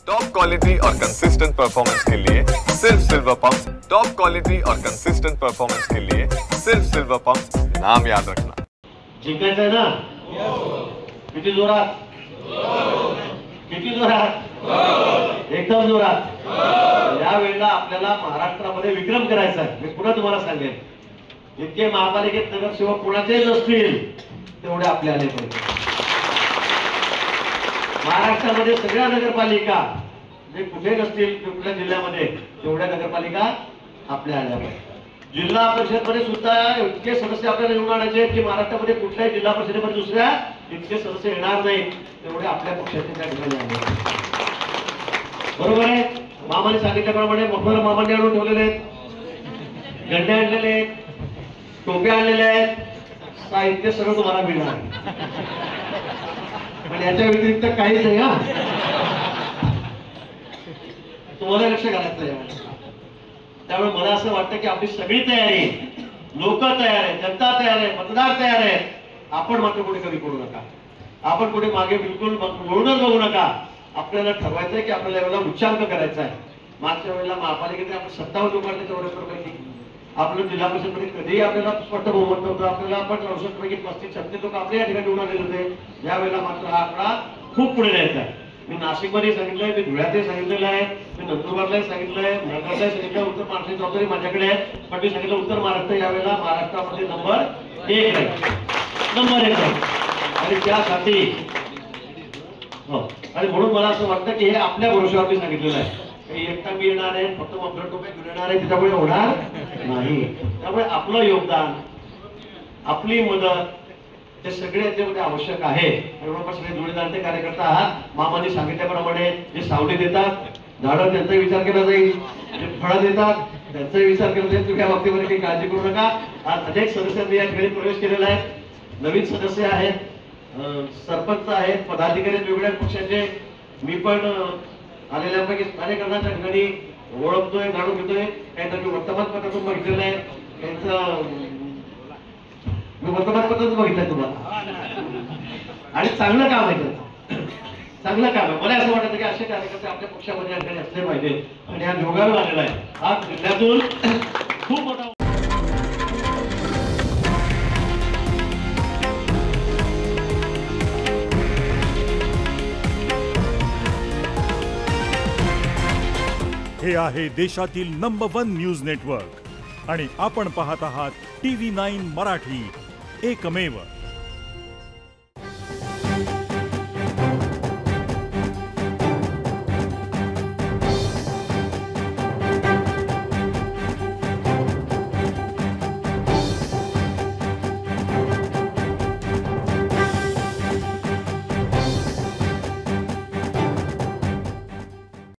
Top quality और consistent performance के लिए सिर्फ सिल्वर पंप्स। टॉप क्वालिटी और कंसिस्टेंट परफॉर्मेंस के लिए सिर्फ सिल्वर पंप्स, नाम याद रखना। जिंकायचं आहे ना? किती जोरात? किती जोरात? एकदम जोरात। या वेळेला आपल्याला महाराष्ट्रामध्ये विक्रम करायचा आहे। मी पुन्हा तुम्हाला सांगेन, इतके महापालिकेत नगरसेवक कुणाचे नसतील तेवढे आपले आले पाहिजे। महाराष्ट्रामध्ये सगळ्या नगरपालिका जे कुठे नसतील कुठल्या जिल्ह्यामध्ये तेवढ्या नगरपालिका आपल्या आल्या पाहिजे। जिल्हा परिषदमध्ये सुद्धा इतके सदस्य आपल्याला निवडून आणायचे की महाराष्ट्रामध्ये कुठल्याही जिल्हा परिषदेमध्ये दुसऱ्या इतके सदस्य येणार नाही तेवढे आपल्या पक्षाचे त्या ठिकाणी आले। बरोबर आहे? मामाने सांगितल्याप्रमाणे मफलर मामाने आणून ठेवलेले आहेत, गंडे आणलेले आहेत, टोप्या आणलेले आहेत, साहित्य सगळं तुम्हाला मिळणार। पण याच्या व्यतिरिक्त काहीच नाही हा, तुम्हाला लक्ष घालायचं आहे। त्यामुळे मला असं वाटतं की आपली सगळी तयारी, लोक तयार आहे, जनता तयार आहे, मतदार तयार आहे। आपण मात्र कुठे कमी पडू नका, आपण कुठे मागे बिलकुल वळूनच बघू नका। आपल्याला ठरवायचं आहे की आपल्याला एवढा उच्चांक करायचा आहे। मागच्या वेळेला महापालिकेने आपण 57 लोकांनी 84पैकी, आपलं जिल्हा परिषदमध्ये कधीही आपल्याला स्पष्ट बहुमत नव्हतं। आपल्याला आपण 64पैकी 35-36 लोक आपल्या या ठिकाणी निवडून आलेले होते। यावेळेला मात्र हा आकडा खूप पुढे जायचा आहे। मी नाशिकमध्ये सांगितलंय, मी धुळ्यातही सांगितलेलं आहे, मी नंदुरबारलाही सांगितलंय, नगरलाही सांगितलं। उत्तर महाराष्ट्राची जबाबदारी माझ्याकडे आहे, पण मी सांगितलं उत्तर महाराष्ट्र यावेळेला महाराष्ट्रामध्ये नंबर 1 आहे, नंबर 1 आहे। आणि त्यासाठी हो, आणि म्हणून मला असं वाटतं की हे आपल्या भरोश्यावर मी सांगितलेलं आहे। एकटा मी येणार आहे, फक्त मफलर टोप्या घेऊन येणार आहे त्याच्यामुळे होणार नाही। त्यामुळे आपलं योगदान, आपली मदत हे सगळे याच्यामध्ये आवश्यक आहे। आपण सगळे जोडीदार कार्यकर्ता आहात। मामांनी सांगितल्याप्रमाणे जे सावली देतात, झाडं त्यांचा विचार केला जाईल, जे फळं देतात त्यांचाही विचार केला जाईल। तुम्ही या बाबतीमध्ये काही काळजी करू नका। आज अनेक सदस्यांनी या ठिकाणी प्रवेश केलेला आहे, नवीन सदस्य आहेत, सरपंच आहेत, पदाधिकारी वेगवेगळ्या पक्षाचे। मी पण आलेल्यापैकी कार्यकर्त्यांच्या ठिकाणी ओळखतोय, जाणून घेतोय। काहीतरी वर्तमानपत्रातून बघितलेलं आहे, त्यांचं मी वर्तमानपत्रच बघितलंय तुम्हाला, आणि चांगलं काम आहे, चांगलं काम आहे। मला असं वाटतं की असे कार्यकर्ते आपल्या पक्षामध्ये या ठिकाणी असले पाहिजे, आणि हा योगावर आलेला आहे। हा जिल्ह्यातून खूप मोठा हे आहे देशातील नंबर 1 न्यूज नेटवर्क, आणि आपण पाहत आहात TV9 मराठी, एकमेव।